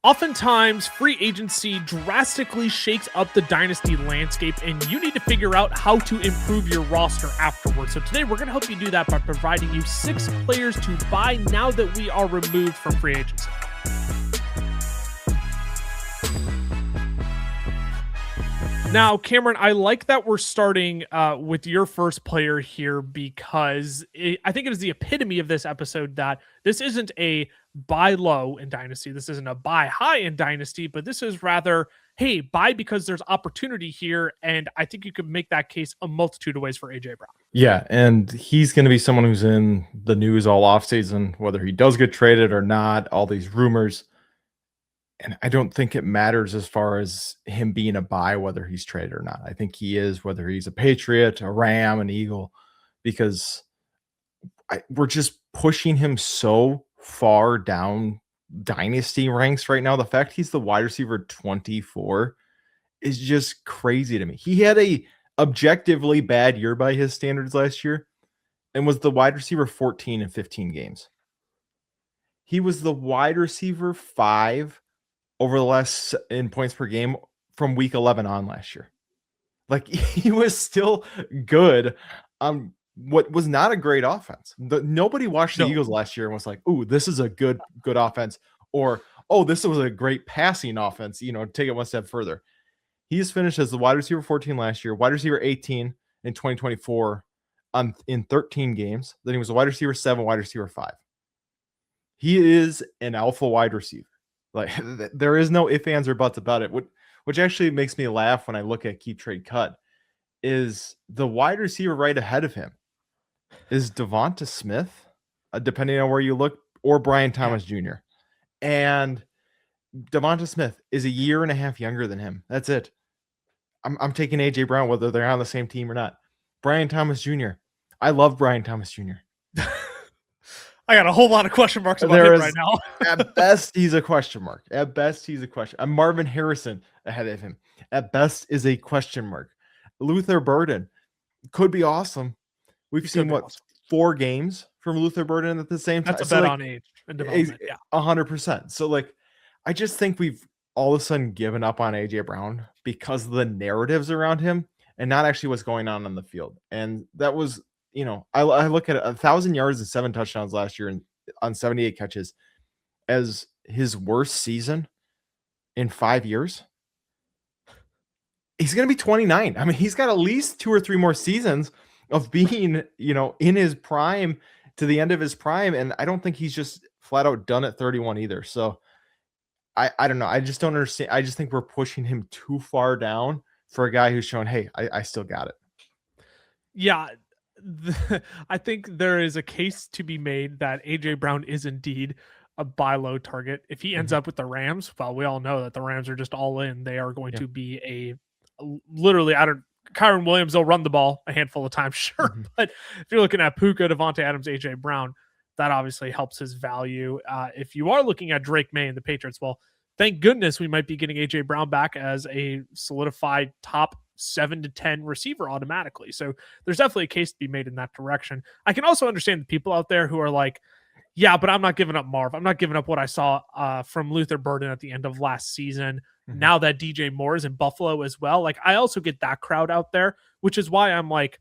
Oftentimes, free agency drastically shakes up the dynasty landscape, and you need to figure out how to improve your roster afterwards. So today, we're going to help you do that by providing you 6 players to buy now that we are removed from free agency. Now, Cameron, I like that we're starting with your first player here because I think it is the epitome of this episode that this isn't a buy low in Dynasty. This isn't a buy high in Dynasty, but this is rather, hey, buy because there's opportunity here. And I think you could make that case a multitude of ways for A.J. Brown. Yeah, and he's going to be someone who's in the news all offseason, whether he does get traded or not, all these rumors. And I don't think it matters as far as him being a buy, whether he's traded or not. I think he is, whether he's a Patriot, a Ram, an Eagle, because we're just pushing him so far down dynasty ranks right now. The fact he's the wide receiver 24 is just crazy to me. He had a objectively bad year by his standards last year and was the wide receiver 14 in 15 games. He was the wide receiver 5 over the last in points per game from week 11 on last year. Like, he was still good on what was not a great offense. Nobody watched the Eagles last year and was like, "Ooh, this is a good offense," or, "Oh, this was a great passing offense." Take it one step further. He's finished as the wide receiver 14 last year, wide receiver 18 in 2024 in 13 games. Then he was a wide receiver 7, wide receiver 5. He is an alpha wide receiver. Like, there is no ifs, ands, or buts about it. Which actually makes me laugh when I look at Keep Trade Cut is the wide receiver right ahead of him is Devonta Smith, depending on where you look, or Brian Thomas Jr. And Devonta Smith is a year and a half younger than him. That's it. I'm taking A.J. Brown, whether they're on the same team or not. Brian Thomas Jr. I love Brian Thomas Jr. I got a whole lot of question marks about him right now. At best, he's a question mark. At best, he's a question. I'm Marvin Harrison ahead of him. At best is a question mark. Luther Burden could be awesome. We've seen 4 games from Luther Burden at the same time. That's a bet on age and development. Yeah, 100%. So, I just think we've all of a sudden given up on A.J. Brown because of the narratives around him and not actually what's going on the field. And that was, I look at 1,000 yards and 7 touchdowns last year on 78 catches as his worst season in 5 years. He's going to be 29. I mean, he's got at least 2 or 3 more seasons of being, in his prime to the end of his prime. And I don't think he's just flat out done at 31 either. So I don't know. I just don't understand. I just think we're pushing him too far down for a guy who's shown, hey, I still got it. Yeah. I think there is a case to be made that A.J. Brown is indeed a buy low target. If he ends up with the Rams, well, we all know that the Rams are just all in. They are going to be literally, Kyron Williams, they'll run the ball a handful of times, sure. But if you're looking at Puka, Devontae Adams, A.J. Brown, that obviously helps his value. If you are looking at Drake May and the Patriots, well, thank goodness we might be getting A.J. Brown back as a solidified top 7 to 10 receiver automatically. So there's definitely a case to be made in that direction. I can also understand the people out there who are like, yeah, but I'm not giving up Marv. I'm not giving up what I saw from Luther Burden at the end of last season. Now that DJ Moore is in Buffalo as well. Like, I also get that crowd out there, which is why I'm like,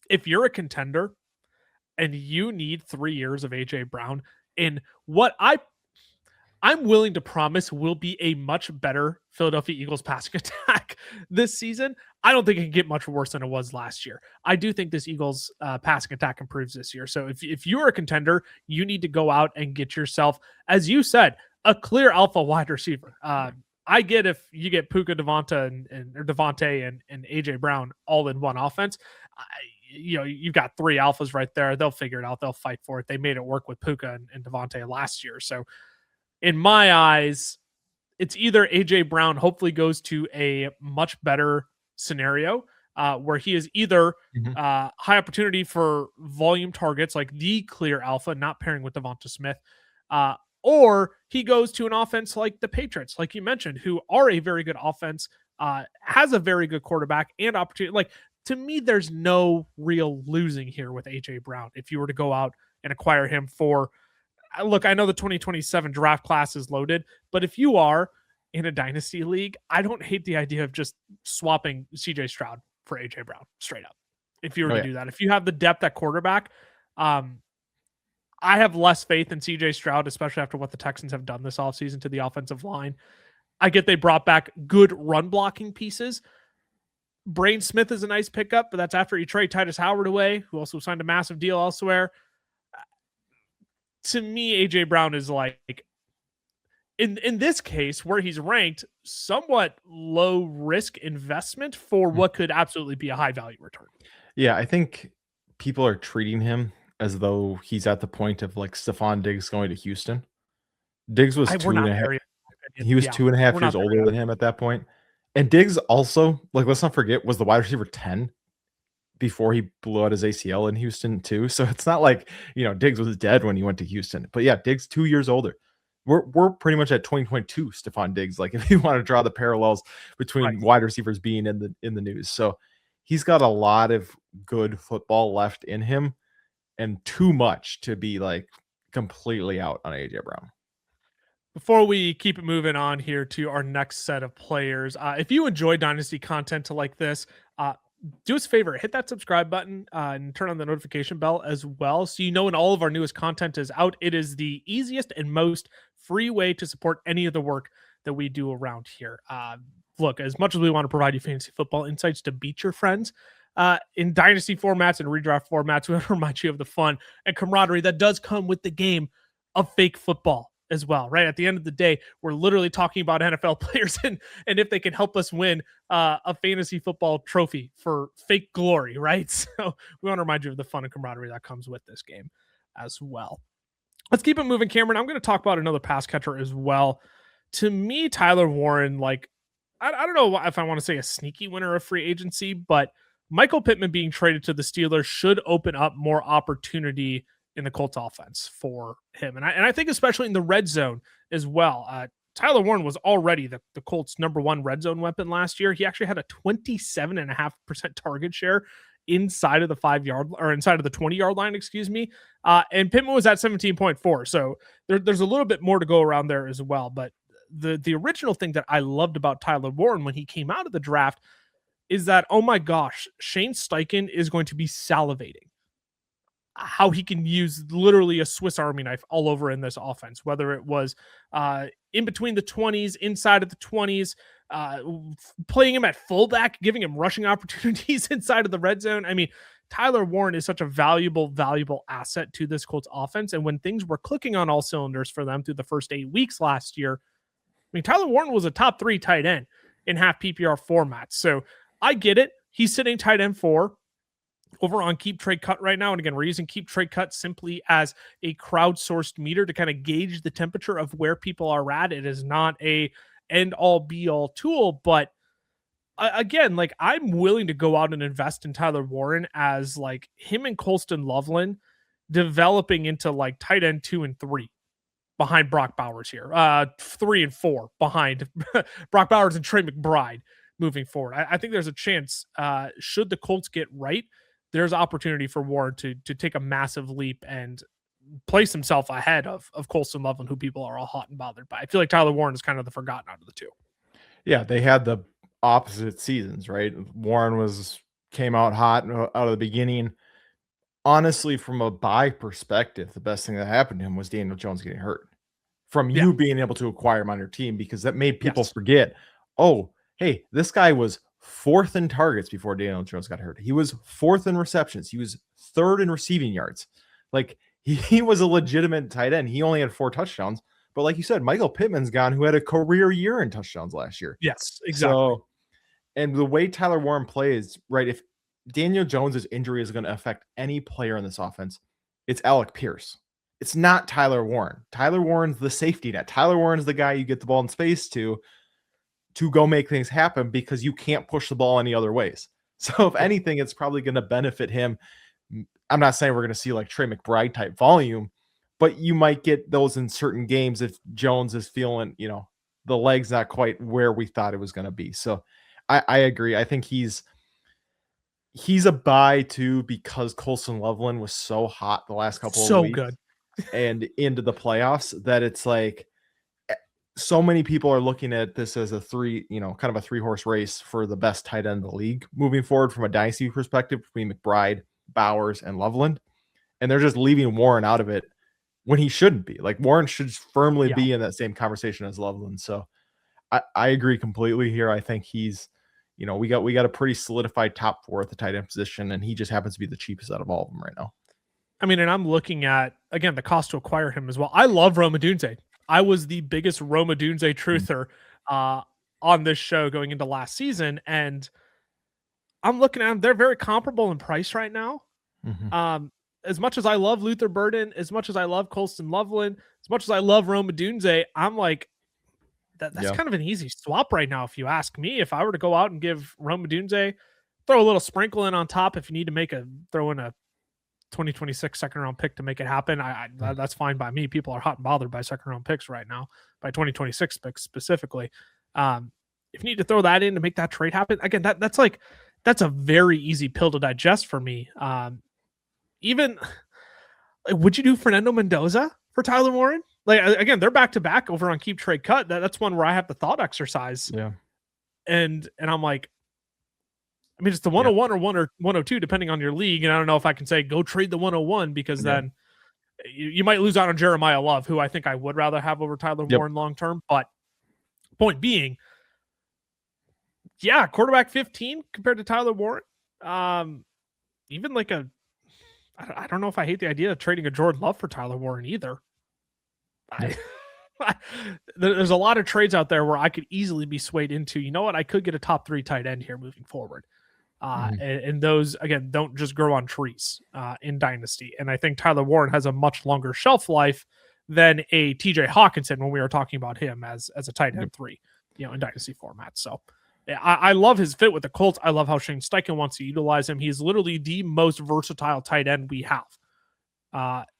if you're a contender and you need 3 years of AJ Brown in what I'm willing to promise will be a much better Philadelphia Eagles passing attack this season, I don't think it can get much worse than it was last year. I do think this Eagles passing attack improves this year. So if you're a contender, you need to go out and get yourself, as you said, a clear alpha wide receiver. I get if you get Puka, Devonta, or Devontae and AJ Brown all in one offense. You've got 3 alphas right there. They'll figure it out. They'll fight for it. They made it work with Puka and Devontae last year. So in my eyes, it's either AJ Brown hopefully goes to a much better scenario where he is either high opportunity for volume targets, like the clear alpha, not pairing with Devonta Smith, or he goes to an offense like the Patriots, like you mentioned, who are a very good offense, has a very good quarterback and opportunity. Like, to me, there's no real losing here with AJ Brown if you were to go out and acquire him for look, I know the 2027 draft class is loaded, but if you are in a dynasty league, I don't hate the idea of just swapping CJ Stroud for AJ Brown straight up. If you were Oh to yeah. do that, if you have the depth at quarterback, um, I have less faith in CJ Stroud, especially after what the Texans have done this offseason to the offensive line. I get they brought back good run blocking pieces. Brain Smith is a nice pickup, but that's after you trade Titus Howard away, who also signed a massive deal elsewhere. To me, AJ Brown is like, in this case where he's ranked, somewhat low risk investment for what could absolutely be a high value return. Yeah, I think people are treating him as though he's at the point of like Stephon Diggs going to Houston. Diggs was We're two and not a half. there yet. He was Yeah, 2.5 we're years not there older yet. than him at that point. And Diggs also, like, let's not forget, was the wide receiver 10 before he blew out his ACL in Houston too. So it's not like, Diggs was dead when he went to Houston. But yeah, Diggs 2 years older. We're pretty much at 2022 Stephon Diggs. Like if you want to draw the parallels between Right. wide receivers being in the news. So he's got a lot of good football left in him and too much to be like completely out on AJ Brown. Before we keep it moving on here to our next set of players, if you enjoy Dynasty content like this, do us a favor, hit that subscribe button and turn on the notification bell as well, so you know when all of our newest content is out. It is the easiest and most free way to support any of the work that we do around here. Look, as much as we want to provide you fantasy football insights to beat your friends, in dynasty formats and redraft formats, we want to remind you of the fun and camaraderie that does come with the game of fake football as well, right? At the end of the day, we're literally talking about NFL players and if they can help us win a fantasy football trophy for fake glory, right? So we want to remind you of the fun and camaraderie that comes with this game as well. Let's keep it moving, Cameron. I'm going to talk about another pass catcher as well. To me, Tyler Warren, like, I don't know if I want to say a sneaky winner of free agency, but Michael Pittman being traded to the Steelers should open up more opportunity in the Colts offense for him. And I think especially in the red zone as well. Tyler Warren was already the Colts' number one red zone weapon last year. He actually had a 27.5% target share inside of the 5-yard or inside of the 20-yard line, excuse me. And Pittman was at 17.4. So there's a little bit more to go around there as well. But the original thing that I loved about Tyler Warren when he came out of the draft is that, oh my gosh, Shane Steichen is going to be salivating how he can use literally a Swiss Army knife all over in this offense, whether it was in between the 20s, inside of the 20s, playing him at fullback, giving him rushing opportunities inside of the red zone. I mean, Tyler Warren is such a valuable asset to this Colts offense. And when things were clicking on all cylinders for them through the first 8 weeks last year, I mean, Tyler Warren was a top 3 tight end in half PPR formats. So I get it. He's sitting tight end 4 over on Keep Trade Cut right now. And again, we're using Keep Trade Cut simply as a crowdsourced meter to kind of gauge the temperature of where people are at. It is not a end all be all tool, but again, like I'm willing to go out and invest in Tyler Warren as like him and Colston Loveland developing into like tight end 2 and 3 behind Brock Bowers here. 3 and 4 behind Brock Bowers and Trey McBride moving forward. I think there's a chance should the Colts get right, there's opportunity for Warren to take a massive leap and place himself ahead of Colston Loveland, who people are all hot and bothered by. I feel like Tyler Warren is kind of the forgotten out of the two. Yeah, they had the opposite seasons, right? Warren came out hot out of the beginning. Honestly, from a buy perspective, the best thing that happened to him was Daniel Jones getting hurt. From Yeah. you being able to acquire him on your team, because that made people Yes. forget, oh, hey, this guy was 4th in targets before Daniel Jones got hurt. He was 4th in receptions. He was 3rd in receiving yards. Like he was a legitimate tight end. He only had 4 touchdowns. But like you said, Michael Pittman's gone, who had a career year in touchdowns last year. Yes, exactly. So, and the way Tyler Warren plays, right? If Daniel Jones's injury is going to affect any player in this offense, it's Alec Pierce. It's not Tyler Warren. Tyler Warren's the safety net. Tyler Warren's the guy you get the ball in space to go make things happen because you can't push the ball any other ways. So if anything, it's probably going to benefit him. I'm not saying we're going to see like Trey McBride type volume, but you might get those in certain games if Jones is feeling, the leg's not quite where we thought it was going to be. So I agree. I think he's a buy too, because Colston Loveland was so hot the last couple of weeks. Good. and into the playoffs that it's like so many people are looking at this as a kind of a 3-horse race for the best tight end in the league moving forward from a dynasty perspective between McBride, Bowers, and Loveland. And they're just leaving Warren out of it when he shouldn't be. Like Warren should firmly be in that same conversation as Loveland. So I agree completely here. I think he's, we got a pretty solidified top 4 at the tight end position, and he just happens to be the cheapest out of all of them right now. I mean, and I'm looking at, again, the cost to acquire him as well. I love Rome Odunze. I was the biggest Rome Odunze truther on this show going into last season, and I'm looking at them. They're very comparable in price right now. As much as I love Luther Burden, as much as I love Colston Loveland, as much as I love Rome Odunze, I'm like, that's kind of an easy swap right now, if you ask me. If I were to go out and give Rome Odunze, throw a little sprinkle in on top if you need to throw in a 2026 second round pick to make it happen, that's fine by me. People are hot and bothered by second round picks right now, by 2026 picks specifically. If you need to throw that in to make that trade happen, again, that's a very easy pill to digest for me. Even would you do Fernando Mendoza for Tyler Warren? Like, again, they're back to back over on Keep Trade Cut. That's one where I have the thought exercise. Yeah. And I'm like, I mean, it's the 101 or 102, depending on your league. And I don't know if I can say go trade the 101 because then you might lose out on Jeremiah Love, who I think I would rather have over Tyler Warren long term. But point being, quarterback 15 compared to Tyler Warren. Even like I don't know if I hate the idea of trading a Jordan Love for Tyler Warren either. There's a lot of trades out there where I could easily be swayed into, you know what, I could get a top 3 tight end here moving forward. And those, again, don't just grow on trees in Dynasty. And I think Tyler Warren has a much longer shelf life than a TJ Hawkinson when we were talking about him as a tight end 3, in Dynasty format. So I love his fit with the Colts. I love how Shane Steichen wants to utilize him. He's literally the most versatile tight end we have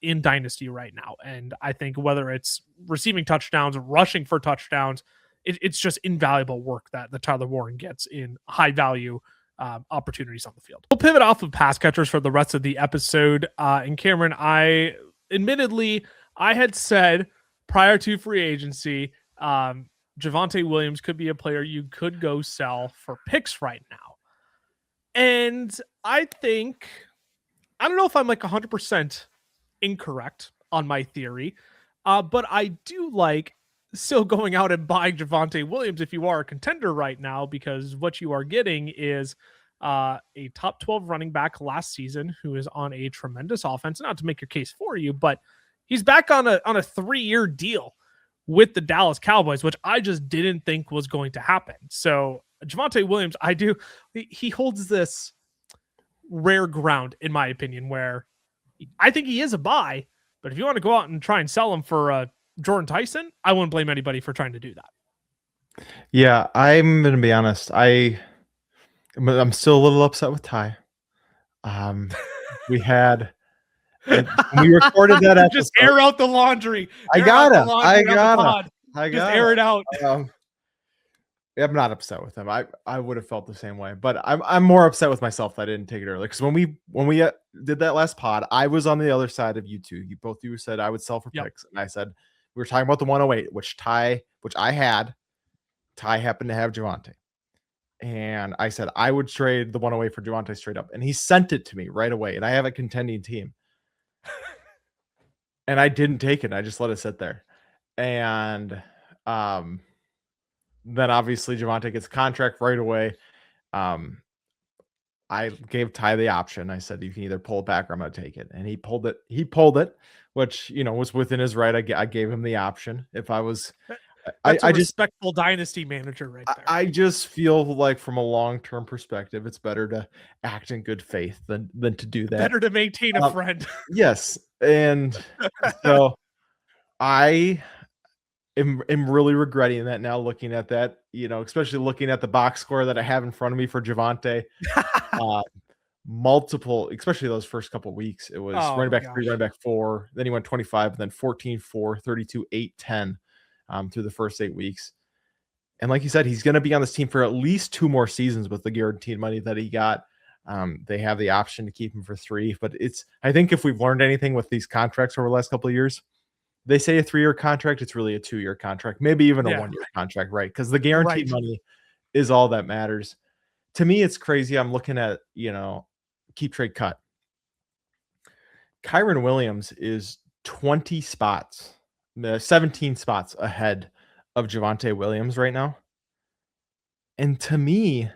in Dynasty right now. And I think whether it's receiving touchdowns, rushing for touchdowns, it's just invaluable work that the Tyler Warren gets in high value opportunities on the field. We'll pivot off of pass catchers for the rest of the episode. And Cameron, I had said prior to free agency, Javonte Williams could be a player you could go sell for picks right now. And I don't know if I'm like 100% incorrect on my theory, but I do like still going out and buying Javonte Williams if you are a contender right now, because what you are getting is a top 12 running back last season who is on a tremendous offense. Not to make your case for you, but he's back on a 3-year deal with the Dallas Cowboys, which I just didn't think was going to happen. So Javonte Williams, he holds this rare ground, in my opinion, where I think he is a buy, but if you want to go out and try and sell him for Jordan Tyson, I wouldn't blame anybody for trying to do that. Yeah, I'm going to be honest. I'm still a little upset with Ty. We recorded that episode. Just air out the laundry. I gotta Just air it out. I'm not upset with him. I would have felt the same way, but I'm more upset with myself that I didn't take it earlier. Because when we did that last pod, I was on the other side of you two. You said I would sell for picks, and I said we were talking about the 108, which I had. Ty happened to have Javonte, and I said I would trade the 108 for Javonte straight up, and he sent it to me right away. And I have a contending team. And I didn't take it. I just let it sit there. And then obviously Javonte gets a contract right away. I gave Ty the option. I said, you can either pull it back or I'm going to take it. And he pulled it. Which, was within his right. I gave him the option. If I was, That's a respectful dynasty manager right there. I just feel like from a long-term perspective, it's better to act in good faith than to do that. Better to maintain a friend. Yes. And so I am really regretting that now, looking at that, especially looking at the box score that I have in front of me for Javonte. Multiple, especially those first couple of weeks. It was running back 3, running back 4. Then he went 25, and then 14, 4, 32, 8, 10 through the first 8 weeks. And like you said, he's going to be on this team for at least 2 more seasons with the guaranteed money that he got. They have the option to keep him for 3, but I think if we've learned anything with these contracts over the last couple of years, they say a 3-year contract, it's really a 2-year contract, maybe even a 1-year contract, right? Because the guaranteed money is all that matters. To me, it's crazy. I'm looking at, keep trade cut. Kyron Williams is 20 spots, 17 spots ahead of Javonte Williams right now. And to me,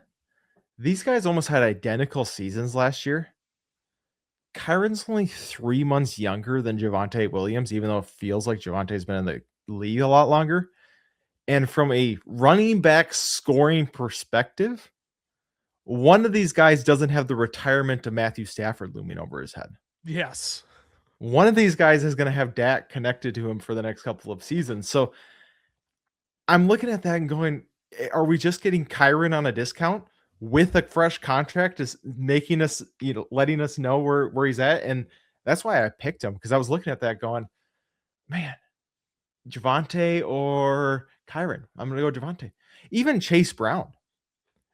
these guys almost had identical seasons last year. Kyron's only 3 months younger than Javonte Williams, even though it feels like Javonte's been in the league a lot longer. And from a running back scoring perspective, one of these guys doesn't have the retirement of Matthew Stafford looming over his head. Yes. One of these guys is going to have Dak connected to him for the next couple of seasons. So I'm looking at that and going, are we just getting Kyron on a discount with a fresh contract, is making us, letting us know where he's at? And that's why I picked him, because I was looking at that going, man, Javonte or Kyron. I'm going to go Javonte. Even Chase Brown.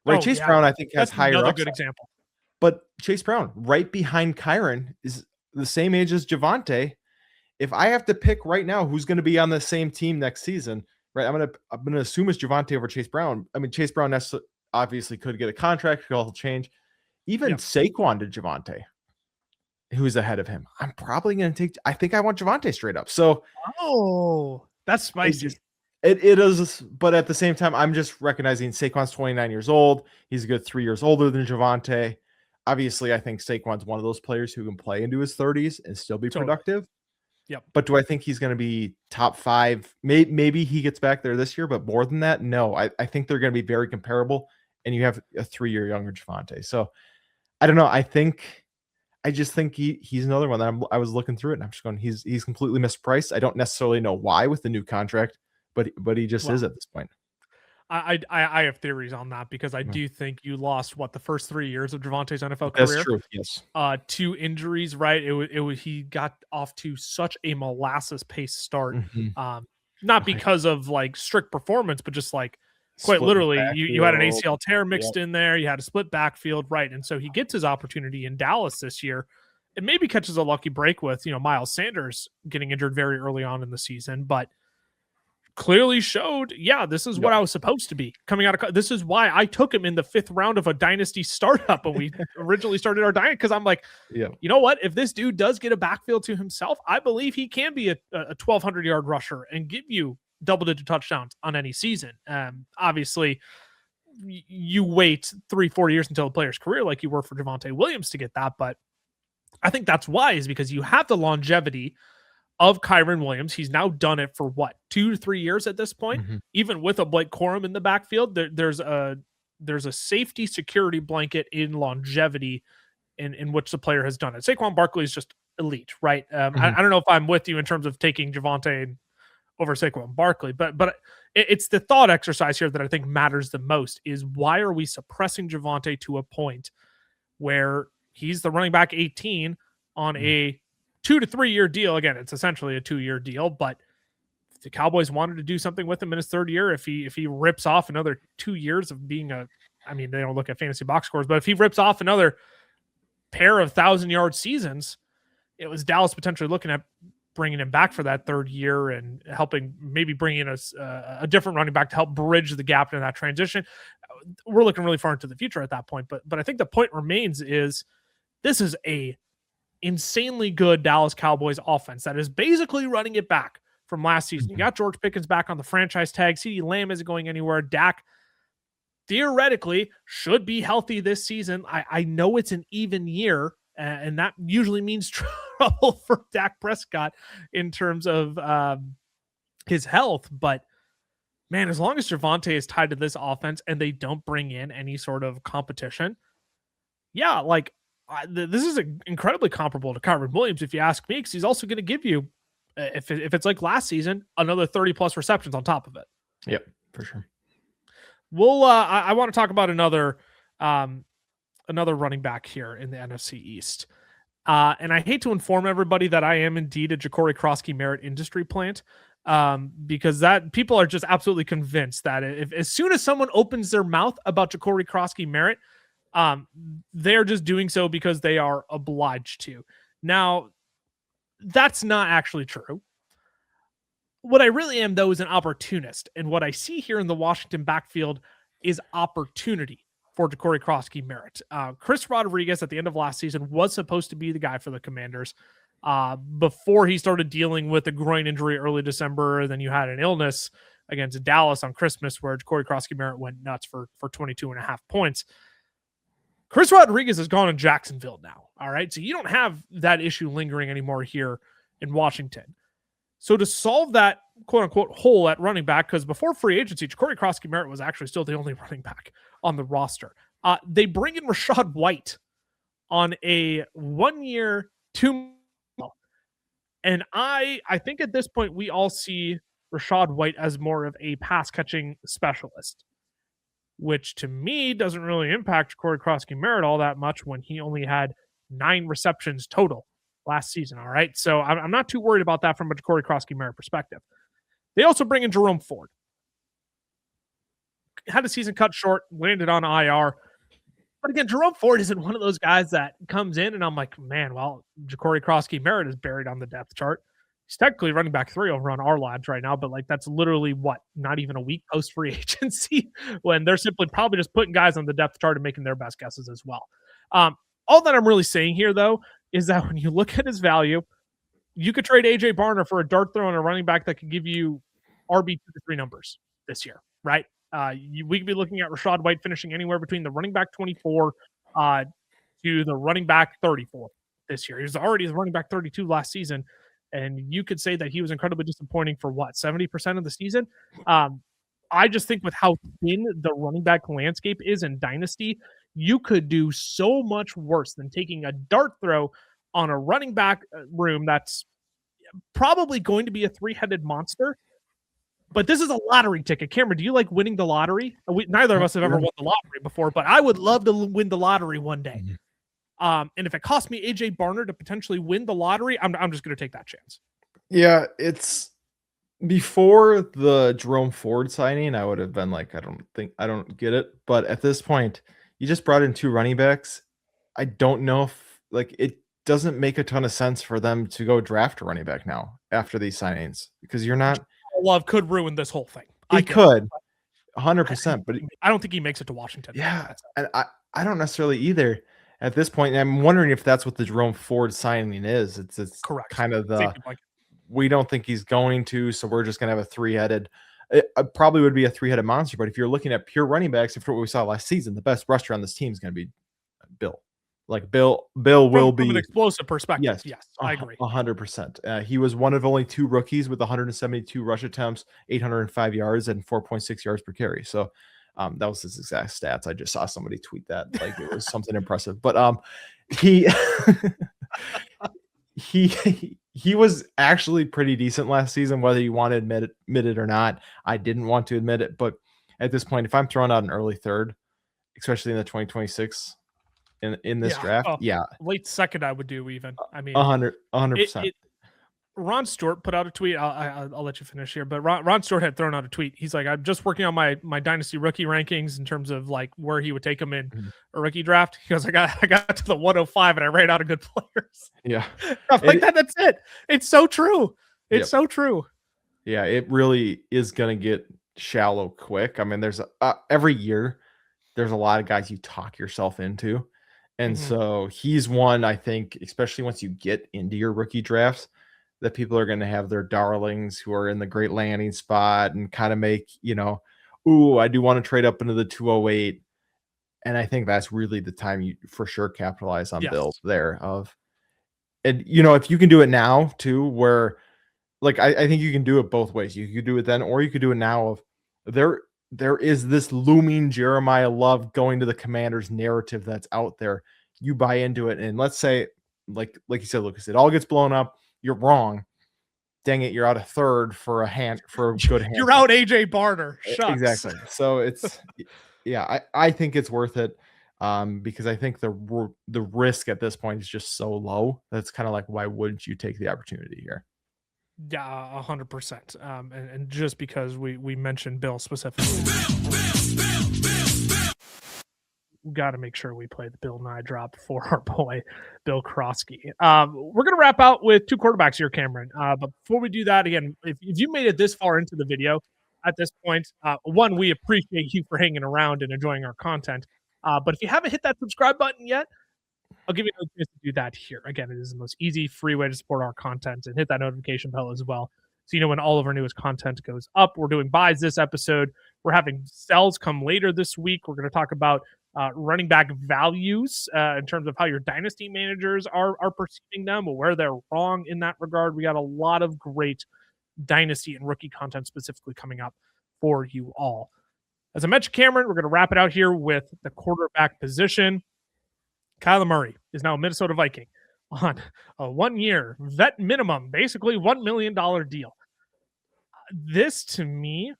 Right, Chase Brown, I think, has higher another upside. good example. But Chase Brown, right behind Kyron, is the same age as Javonte. If I have to pick right now who's going to be on the same team next season, right, I'm gonna assume it's Javonte over Chase Brown. I mean, Chase Brown obviously could get a contract, could all change. Even Saquon to Javonte, who's ahead of him. I'm probably going to I think I want Javonte straight up. So, that's spicy. It is, but at the same time, I'm just recognizing Saquon's 29 years old. He's a good 3 years older than Javonte. Obviously, I think Saquon's one of those players who can play into his 30s and still be productive. Yep. But do I think he's going to be top 5? Maybe he gets back there this year, but more than that, no. I think they're going to be very comparable, and you have a 3-year younger Javonte. So I don't know. I just think he's another one that I was looking through it, and I'm just going, he's completely mispriced. I don't necessarily know why with the new contract, but he just is at this point. I have theories on that, because I do think you lost the first 3 years of Javonte's NFL career. That's true. Yes. 2 injuries, right? It was he got off to such a molasses pace start. Not because of like strict performance, but just like quite literally, you had an ACL tear mixed in there. You had a split backfield, right? And so he gets his opportunity in Dallas this year, and maybe catches a lucky break with Miles Sanders getting injured very early on in the season, but clearly showed, this is what I was supposed to be coming out of. This is why I took him in the 5th round of a dynasty startup when we originally started our dynasty, because I'm like, you know what? If this dude does get a backfield to himself, I believe he can be a 1,200-yard rusher and give you double-digit touchdowns on any season. Obviously, you wait 3-4 years until a player's career, like you were for Javonte Williams, to get that. But I think that's wise, because you have the longevity of Kyron Williams. He's now done it for 2 to 3 years at this point. Even with a Blake Corum in the backfield, there's a safety security blanket in longevity in which the player has done it. Saquon Barkley is just elite, right? I don't know if I'm with you in terms of taking Javonte over Saquon Barkley, but it's the thought exercise here that I think matters the most, is why are we suppressing Javonte to a point where he's the running back 18 on a 2 to 3 year deal? Again, it's essentially a 2-year deal, but if the Cowboys wanted to do something with him in his 3rd year, if he rips off another 2 years of being they don't look at fantasy box scores, but if he rips off another pair of 1,000-yard seasons, it was Dallas potentially looking at bringing him back for that 3rd year and helping maybe bring in a different running back to help bridge the gap in that transition. We're looking really far into the future at that point, but I think the point remains is this is a insanely good Dallas Cowboys offense that is basically running it back from last season. You got George Pickens back on the franchise tag. CeeDee Lamb isn't going anywhere. Dak theoretically should be healthy this season. I know it's an even year, and that usually means trouble for Dak Prescott in terms of his health. But man, as long as Javonte is tied to this offense and they don't bring in any sort of competition, this is incredibly comparable to Kyron Williams, if you ask me, because he's also going to give you, if it's like last season, another 30+ receptions on top of it. Yep, for sure. We'll. I want to talk about another running back here in the NFC East, and I hate to inform everybody that I am indeed a Jacory Croskey-Merritt industry plant, because that people are just absolutely convinced that as soon as someone opens their mouth about Jacory Croskey-Merritt, They're just doing so because they are obliged to. Now, that's not actually true. What I really am, though, is an opportunist. And what I see here in the Washington backfield is opportunity for Jacory Croskey-Merritt. Chris Rodriguez at the end of last season was supposed to be the guy for the Commanders before he started dealing with a groin injury early December. Then you had an illness against Dallas on Christmas where Jacory Croskey-Merritt went nuts for 22.5 points. Chris Rodriguez has gone to Jacksonville now. All right. So you don't have that issue lingering anymore here in Washington. So to solve that quote unquote hole at running back, because before free agency, Jacory Croskey-Merritt was actually still the only running back on the roster. They bring in Rachaad White on a 1-year, $2 million. And I think at this point, we all see Rachaad White as more of a pass catching specialist, which to me doesn't really impact Jacory Croskey-Merritt all that much when he only had 9 receptions total last season. All right. So I'm not too worried about that from a Jacory Croskey-Merritt perspective. They also bring in Jerome Ford. Had a season cut short, landed on IR. But again, Jerome Ford isn't one of those guys that comes in and I'm like, man, well, Jacory Croskey-Merritt is buried on the depth chart. He's technically running back 3 over on our labs right now, but like that's literally what, not even a week post free agency when they're simply probably just putting guys on the depth chart and making their best guesses as well. All that I'm really saying here, though, is that when you look at his value, you could trade AJ Barner for a dart throw and a running back that could give you RB 2 to 3 numbers this year, right? We could be looking at Rachaad White finishing anywhere between the running back 24 to the running back 34 this year. He was already the running back 32 last season, and you could say that he was incredibly disappointing for what, 70% of the season? I just think with how thin the running back landscape is in Dynasty, you could do so much worse than taking a dart throw on a running back room that's probably going to be a 3-headed monster. But this is a lottery ticket. Cameron, do you like winning the lottery? Neither of us have ever won the lottery before, but I would love to win the lottery one day. And if it cost me AJ Barner to potentially win the lottery, I'm just going to take that chance. Yeah, it's before the Jerome Ford signing, I would have been like, I don't get it. But at this point, you just brought in 2 running backs. I don't know if it doesn't make a ton of sense for them to go draft a running back now after these signings because you're not. Love could ruin this whole thing. He could, 100%, but I don't think he makes it to Washington. Yeah, and I don't necessarily either at this point. And I'm wondering if that's what the Jerome Ford signing is. It's correct. Kind of we don't think he's going to, so we're just going to have a 3-headed. It probably would be a 3-headed monster, but if you're looking at pure running backs, after what we saw last season, the best rusher on this team is going to be Bill. Like Bill will be from an explosive perspective. Yes, I agree. 100%. He was one of only 2 rookies with 172 rush attempts, 805 yards, and 4.6 yards per carry. So that was his exact stats. I just saw somebody tweet that like it was something impressive. But he he was actually pretty decent last season, whether you want to admit it or not. I didn't want to admit it, but at this point, if I'm throwing out an early third, especially in the 2026. In this draft, late second I would do even. I mean, 100%. Ron Stewart put out a tweet. I'll let you finish here, but Ron Stewart had thrown out a tweet. He's like, I'm just working on my Dynasty rookie rankings in terms of like where he would take them in a rookie draft. He goes, I got to the 105 and I ran out of good players. Yeah, like that's it. It's so true. It's so true. Yeah, it really is gonna get shallow quick. I mean, there's every year there's a lot of guys you talk yourself into. And so he's one, I think, especially once you get into your rookie drafts, that people are going to have their darlings who are in the great landing spot and kind of make, I do want to trade up into the 208. And I think that's really the time you for sure capitalize on Bill there and if you can do it now too, where like, I think you can do it both ways. You could do it then, or you could do it now of there is this looming Jeremiah Love going to the Commanders narrative that's out there. You buy into it. And let's say, like you said, Lucas, it all gets blown up. You're wrong. Dang it. You're out a third for a good hand. You're out AJ Barner. Shucks. Exactly. So it's, I think it's worth it. Because I think the risk at this point is just so low. That's kind of like, why wouldn't you take the opportunity here? Yeah, 100%. And just because we mentioned Bill specifically. we got to make sure we play the Bill Nye drop for our boy Bill Croskey. We're going to wrap out with 2 quarterbacks here, Cameron. But before we do that, again, if you made it this far into the video at this point, one, we appreciate you for hanging around and enjoying our content. But if you haven't hit that subscribe button yet, I'll give you a chance to do that here. Again, it is the most easy, free way to support our content, and hit that notification bell as well, so you know when all of our newest content goes up. We're doing buys this episode. We're having sells come later this week. We're going to talk about running back values in terms of how your dynasty managers are perceiving them, or where they're wrong in that regard. We got a lot of great dynasty and rookie content specifically coming up for you all. As I mentioned, Cameron, we're going to wrap it out here with the quarterback position. Kyler Murray is now a Minnesota Viking on a 1-year vet minimum, basically $1 million deal. This, to me,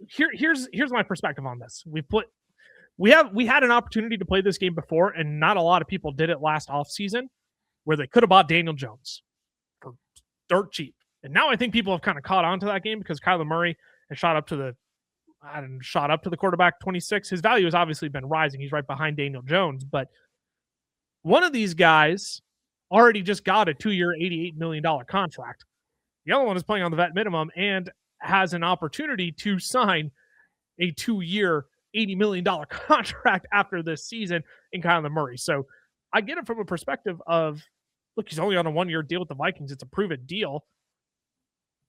here's my perspective on this. We had an opportunity to play this game before, and not a lot of people did it last offseason, where they could have bought Daniel Jones for dirt cheap. And now I think people have kind of caught on to that game because Kyler Murray has shot up to the quarterback 26. His value has obviously been rising. He's right behind Daniel Jones, but one of these guys already just got a 2-year, $88 million contract. The other one is playing on the vet minimum and has an opportunity to sign a 2-year, $80 million contract after this season in Kyler Murray. So I get it from a perspective of, look, he's only on a 1-year deal with the Vikings. It's a proven deal.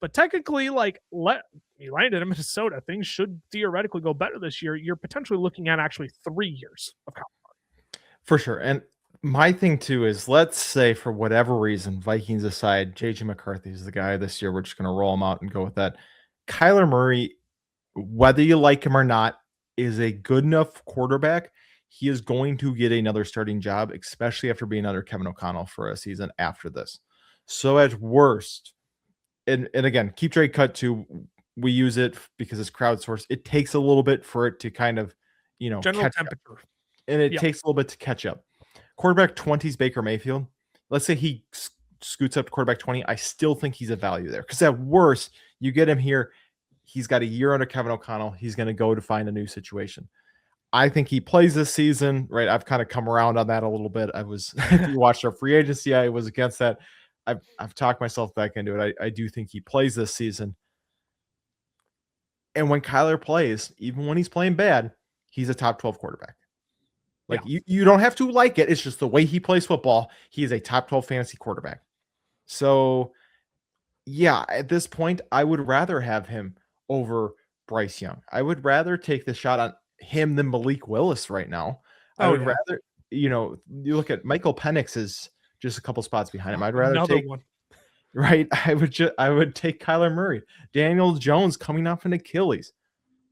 But technically, he landed in Minnesota. Things should theoretically go better this year. You're potentially looking at actually 3 years of Kyler. For sure. And my thing too is, let's say for whatever reason, Vikings aside, JJ McCarthy is the guy this year. We're just going to roll him out and go with that. Kyler Murray, whether you like him or not, is a good enough quarterback. He is going to get another starting job, especially after being under Kevin O'Connell for a season after this. So at worst, and again, keep trade cut too. We use it because it's crowdsourced. It takes a little bit for it to kind of, general temperature, and it takes a little bit to catch up. Quarterback 20 is Baker Mayfield. Let's say he scoots up to quarterback 20. I still think he's a value there, because at worst, you get him here. He's got a year under Kevin O'Connell. He's going to go to find a new situation. I think he plays this season, right? I've kind of come around on that a little bit. If you watched our free agency, I was against that. I've talked myself back into it. I do think he plays this season. And when Kyler plays, even when he's playing bad, he's a top 12 quarterback. You don't have to like it. It's just the way he plays football. He is a top 12 fantasy quarterback. So, yeah, at this point, I would rather have him over Bryce Young. I would rather take the shot on him than Malik Willis right now. I would rather, you look at Michael Penix is just a couple spots behind him. I'd rather take one. Right. I would take Kyler Murray. Daniel Jones coming off an Achilles.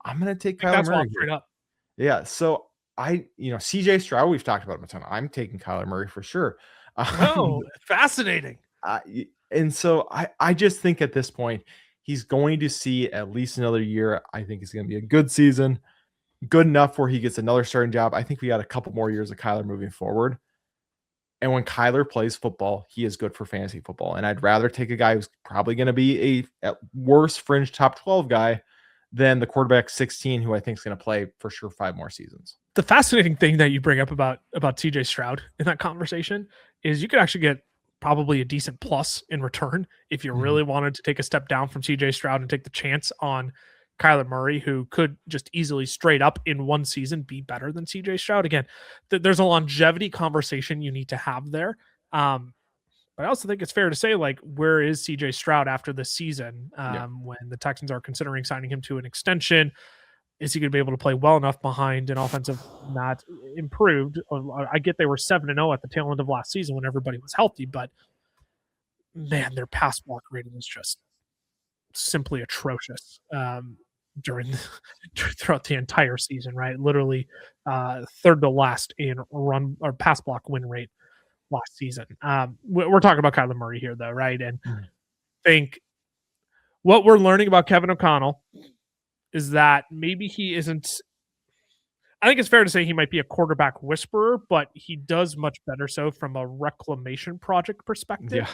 I'm going to take Kyler Murray. Straight up. Yeah. So CJ Stroud, we've talked about him a ton. I'm taking Kyler Murray for sure. Fascinating. And so I just think at this point, he's going to see at least another year. I think it's going to be a good season, good enough where he gets another starting job. I think we got a couple more years of Kyler moving forward. And when Kyler plays football, he is good for fantasy football. And I'd rather take a guy who's probably going to be at worst fringe top 12 guy than the quarterback 16, who I think is going to play for sure 5 more seasons. The fascinating thing that you bring up about CJ Stroud in that conversation is you could actually get probably a decent plus in return if you really wanted to take a step down from CJ Stroud and take the chance on Kyler Murray, who could just easily straight up in one season be better than CJ Stroud. Again, there's a longevity conversation you need to have there. But I also think it's fair to say, where is CJ Stroud after this season when the Texans are considering signing him to an extension? Is he going to be able to play well enough behind an offensive not improved? I get they were 7-0 at the tail end of last season when everybody was healthy, but man, their pass block rating is just simply atrocious throughout the entire season, right? Literally third to last in run or pass block win rate last season. We're talking about Kyler Murray here, though, right? And think what we're learning about Kevin O'Connell is that maybe he isn't. I think it's fair to say he might be a quarterback whisperer, but he does much better so from a reclamation project perspective. Yeah.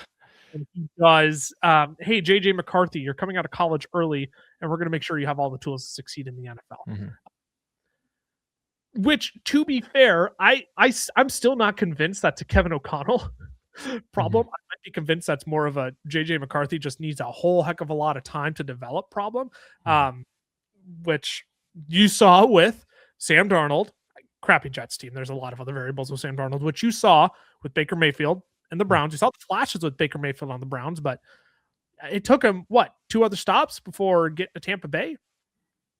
And he does, hey, JJ McCarthy, you're coming out of college early, and we're going to make sure you have all the tools to succeed in the NFL. Which, to be fair, I'm still not convinced that's a Kevin O'Connell problem. I might be convinced that's more of a JJ McCarthy just needs a whole heck of a lot of time to develop problem, which you saw with Sam Darnold. Crappy Jets team. There's a lot of other variables with Sam Darnold, which you saw with Baker Mayfield and the Browns. You saw the flashes with Baker Mayfield on the Browns, but it took him, 2 other stops before getting to Tampa Bay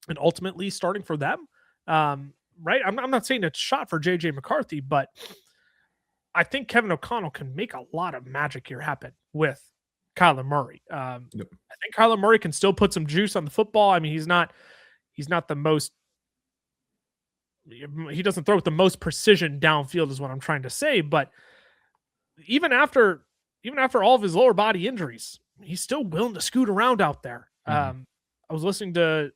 and ultimately starting for them. Right? I'm not saying it's a shot for JJ McCarthy, but I think Kevin O'Connell can make a lot of magic here happen with Kyler Murray. I think Kyler Murray can still put some juice on the football. I mean, he's not the most, he doesn't throw with the most precision downfield is what I'm trying to say, but even after all of his lower body injuries, he's still willing to scoot around out there. I was listening to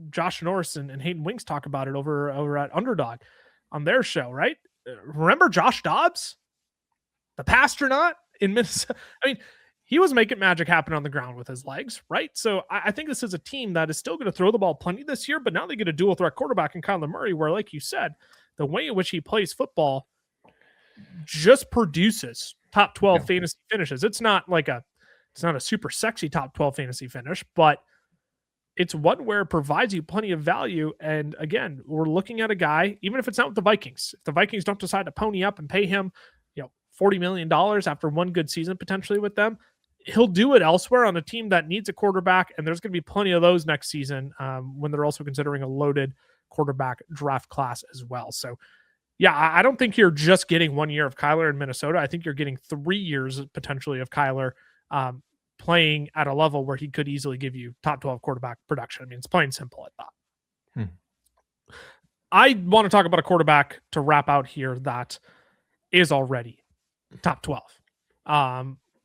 Josh Norris and Hayden Winks talk about it over at Underdog on their show, right? Remember Josh Dobbs, the pastronaut in Minnesota? I mean, he was making magic happen on the ground with his legs, right? So I think this is a team that is still going to throw the ball plenty this year, but now they get a dual threat quarterback in Kyler Murray, where, like you said, the way in which he plays football just produces top 12 fantasy finishes. It's not a super sexy top 12 fantasy finish, but it's one where it provides you plenty of value. And again, we're looking at a guy, even if it's not with the Vikings, if the Vikings don't decide to pony up and pay him, $40 million after one good season potentially with them, he'll do it elsewhere on a team that needs a quarterback. And there's going to be plenty of those next season when they're also considering a loaded quarterback draft class as well. So yeah, I don't think you're just getting 1 year of Kyler in Minnesota. I think you're getting 3 years potentially of Kyler playing at a level where he could easily give you top 12 quarterback production. I mean, it's plain simple at that. I want to talk about a quarterback to wrap out here that is already top 12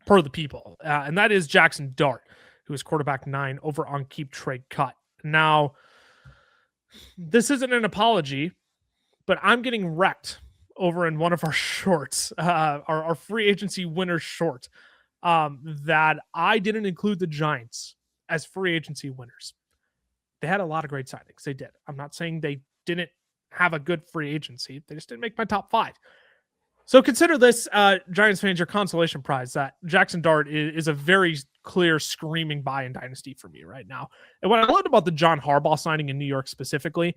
per the people. And that is Jaxson Dart, who is quarterback 9 over on Keep Trade Cut. Now, this isn't an apology, but I'm getting wrecked over in one of our shorts, our free agency winner short, that I didn't include the Giants as free agency winners. They had a lot of great signings. They did. I'm not saying they didn't have a good free agency. They just didn't make my top 5. So consider this, Giants fans, your consolation prize, that Jaxson Dart is a very clear screaming buy in Dynasty for me right now. And what I loved about the John Harbaugh signing in New York specifically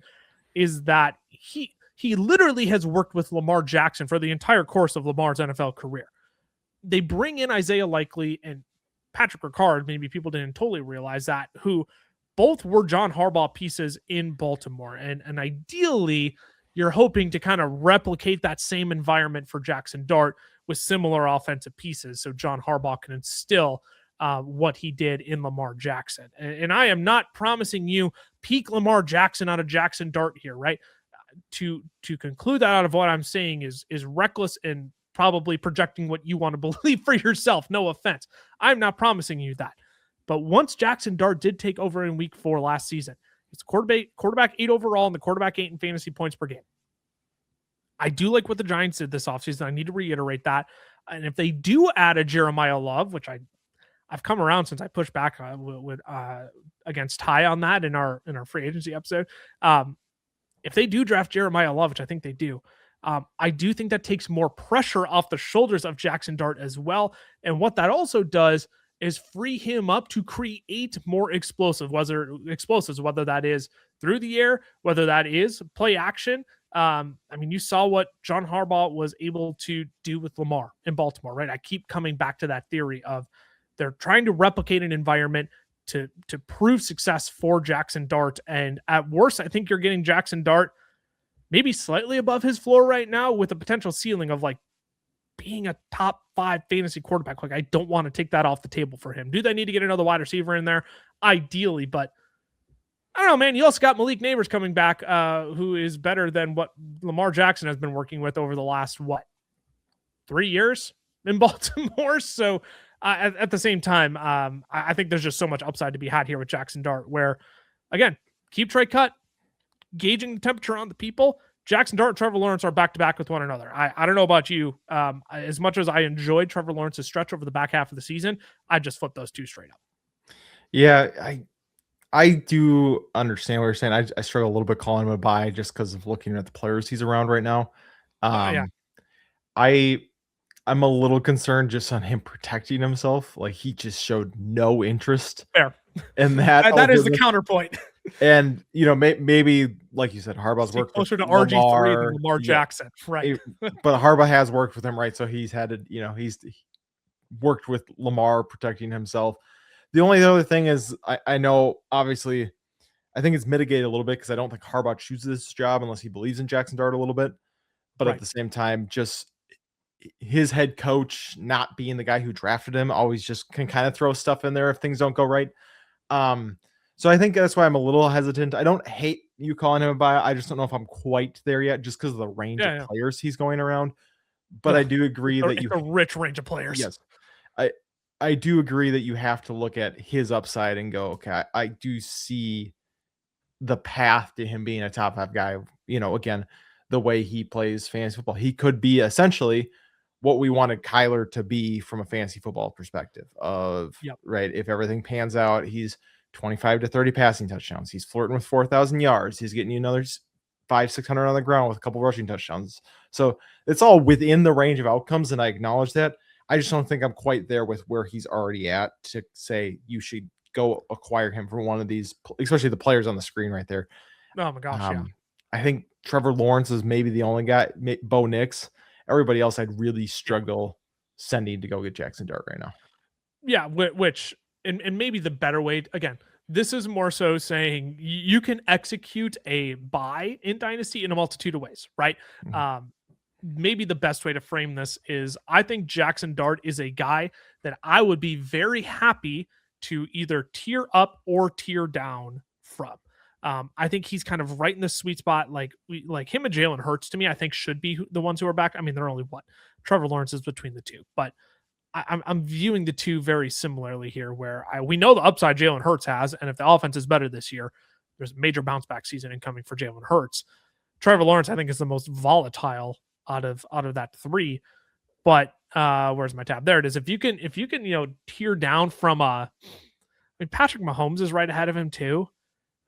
is that he literally has worked with Lamar Jackson for the entire course of Lamar's NFL career. They bring in Isaiah Likely and Patrick Ricard, maybe people didn't totally realize that, who both were John Harbaugh pieces in Baltimore. And ideally, you're hoping to kind of replicate that same environment for Jaxson Dart with similar offensive pieces so John Harbaugh can instill what he did in Lamar Jackson. And I am not promising you peak Lamar Jackson out of Jaxson Dart here, right? To conclude that out of what I'm saying is reckless and probably projecting what you want to believe for yourself. No offense. I'm not promising you that. But once Jaxson Dart did take over in week 4 last season, it's quarterback 8 overall and the quarterback 8 in fantasy points per game. I do like what the Giants did this offseason. I need to reiterate that. And if they do add a Jeremiah Love, which I've come around since I pushed back against Ty on that in our free agency episode. If they do draft Jeremiah Love, which I think they do, I do think that takes more pressure off the shoulders of Jaxson Dart as well. And what that also does is free him up to create more explosives, whether that is through the air, whether that is play action. I mean, you saw what John Harbaugh was able to do with Lamar in Baltimore, right? I keep coming back to that theory of they're trying to replicate an environment to prove success for Jaxson Dart. And at worst, I think you're getting Jaxson Dart maybe slightly above his floor right now with a potential ceiling of like being a top 5 fantasy quarterback. Like, I don't want to take that off the table for him. Do they need to get another wide receiver in there? Ideally, but I don't know, man. You also got Malik Neighbors coming back, who is better than what Lamar Jackson has been working with over the last, 3 years in Baltimore. So at the same time, I think there's just so much upside to be had here with Jaxson Dart, where, again, keep trade cut, gauging the temperature on the people. Jaxson Dart and Trevor Lawrence are back-to-back with one another. I don't know about you. As much as I enjoyed Trevor Lawrence's stretch over the back half of the season, I just flipped those two straight up. Yeah, I do understand what you're saying. I struggle a little bit calling him a buy just because of looking at the players he's around right now. Oh yeah, I I'm a little concerned just on him protecting himself. Like he just showed no interest fair. in that That is the altogether. counterpoint. And maybe like you said, Harbaugh's Stay worked with closer to RG3 than Lamar. Lamar Yeah, Jackson, right? but Harbaugh has worked with him, right? So he's had to, he's worked with Lamar protecting himself. The only other thing is, I know obviously, I think it's mitigated a little bit because I don't think Harbaugh chooses this job unless he believes in Jaxson Dart a little bit. But at Right. the same time, just his head coach not being the guy who drafted him always just can kind of throw stuff in there if things don't go right. So I think that's why I'm a little hesitant. I don't hate you calling him a buy. I just don't know if I'm quite there yet, just because of the range of Yeah. players he's going around. But I do agree that It's a rich range of players. yes, I do agree that you have to look at his upside and go, okay, I do see the path to him being a top 5 guy. Again, the way he plays fantasy football, he could be essentially what we wanted Kyler to be from a fantasy football perspective of, Yep. right. If everything pans out, he's 25 to 30 passing touchdowns. He's flirting with 4,000 yards. He's getting you another 500-600 on the ground with a couple rushing touchdowns. So it's all within the range of outcomes. And I acknowledge that. I just don't think I'm quite there with where he's already at to say you should go acquire him for one of these, especially the players on the screen right there. Oh my gosh, yeah. I think Trevor Lawrence is maybe the only guy, Bo Nix. Everybody else I'd really struggle sending to go get Jaxson Dart right now. Yeah, which and maybe the better way, again, this is more so saying you can execute a buy in Dynasty in a multitude of ways, right? Mhm. Maybe the best way to frame this is I think Jaxson Dart is a guy that I would be very happy to either tier up or tier down from. I think he's kind of right in the sweet spot. Like him and Jalen Hurts to me, I think should be the ones who are back. I mean, they're only what Trevor Lawrence is between the two, but I'm viewing the two very similarly here. Where we know the upside Jalen Hurts has, and if the offense is better this year, there's a major bounce back season incoming for Jalen Hurts. Trevor Lawrence, I think, is the most volatile out of that three. But where's my tab? There it is. If you can, tear down from Patrick Mahomes is right ahead of him too,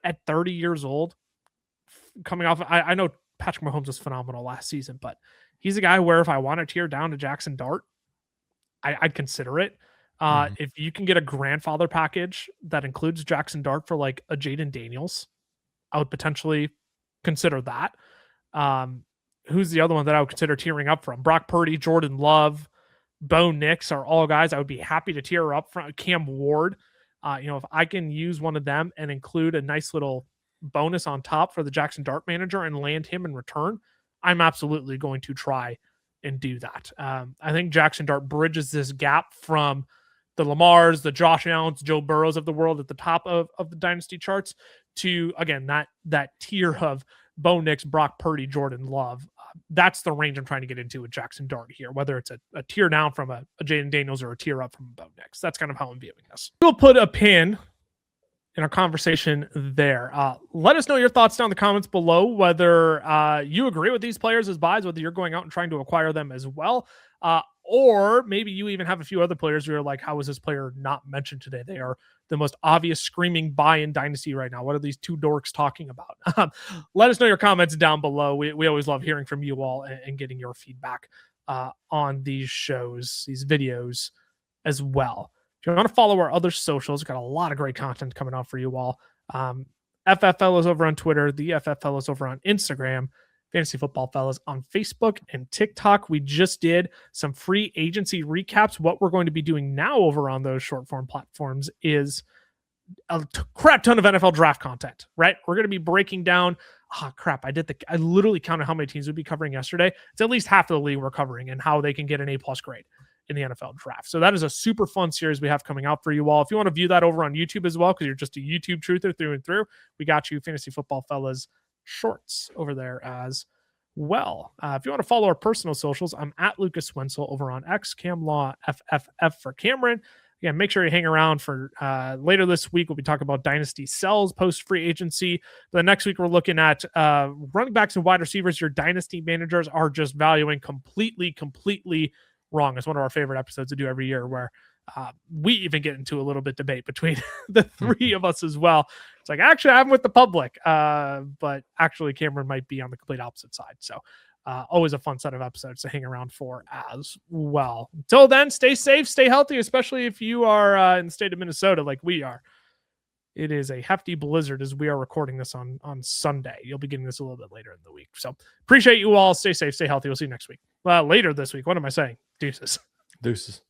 at 30 years old, coming off. I know Patrick Mahomes was phenomenal last season, but he's a guy where if I want to tear down to Jaxson Dart, I'd consider it. If you can get a grandfather package that includes Jaxson Dart for like a Jaden Daniels, I would potentially consider that. Who's the other one that I would consider tearing up from? Brock Purdy, Jordan Love, Bo Nix are all guys I would be happy to tear up from. Cam Ward, if I can use one of them and include a nice little bonus on top for the Jaxson Dart manager and land him in return, I'm absolutely going to try and do that. I think Jaxson Dart bridges this gap from the Lamars, the Josh Allens, Joe Burrows of the world at the top of the dynasty charts to, again, that tier of Bo Nix, Brock Purdy, Jordan Love. That's the range I'm trying to get into with Jaxson Dart here, whether it's a tier down from a Jaden Daniels or a tier up from Bo Nix. That's kind of how I'm viewing this. We'll put a pin in our conversation there. Let us know your thoughts down in the comments below, whether you agree with these players as buys, whether you're going out and trying to acquire them as well. Or maybe you even have a few other players who are like, how is this player not mentioned today? They are the most obvious screaming buy in Dynasty right now. What are these two dorks talking about? Let us know your comments down below. We always love hearing from you all and getting your feedback on these shows, these videos as well. If you want to follow our other socials, we've got a lot of great content coming out for you all. FF Fellas over on Twitter, the FF Fellas over on Instagram, Fantasy Football Fellas on Facebook and TikTok. We just did some free agency recaps. What we're going to be doing now over on those short form platforms is a crap ton of NFL draft content, right? We're going to be breaking down. I literally counted how many teams we'd be covering yesterday. It's at least half of the league we're covering and how they can get an A+ grade in the NFL draft. So that is a super fun series we have coming out for you all. If you want to view that over on YouTube as well, because you're just a YouTube truther through and through, we got you Fantasy Football Fellas shorts over there as well. If you want to follow our personal socials, I'm at Lucas Wenzel over on X, CamLaw FFF for Cameron. Again, make sure you hang around for later this week. We'll be talking about Dynasty sells post free agency. The next week, we're looking at running backs and wide receivers. Your Dynasty managers are just valuing completely wrong. It's one of our favorite episodes to do every year where we even get into a little bit debate between the three of us as well. It's like, actually, I'm with the public. But actually, Cameron might be on the complete opposite side. So always a fun set of episodes to hang around for as well. Until then, stay safe, stay healthy, especially if you are in the state of Minnesota like we are. It is a hefty blizzard as we are recording this on Sunday. You'll be getting this a little bit later in the week. So appreciate you all. Stay safe, stay healthy. We'll see you next week. Later this week. What am I saying? Deuces.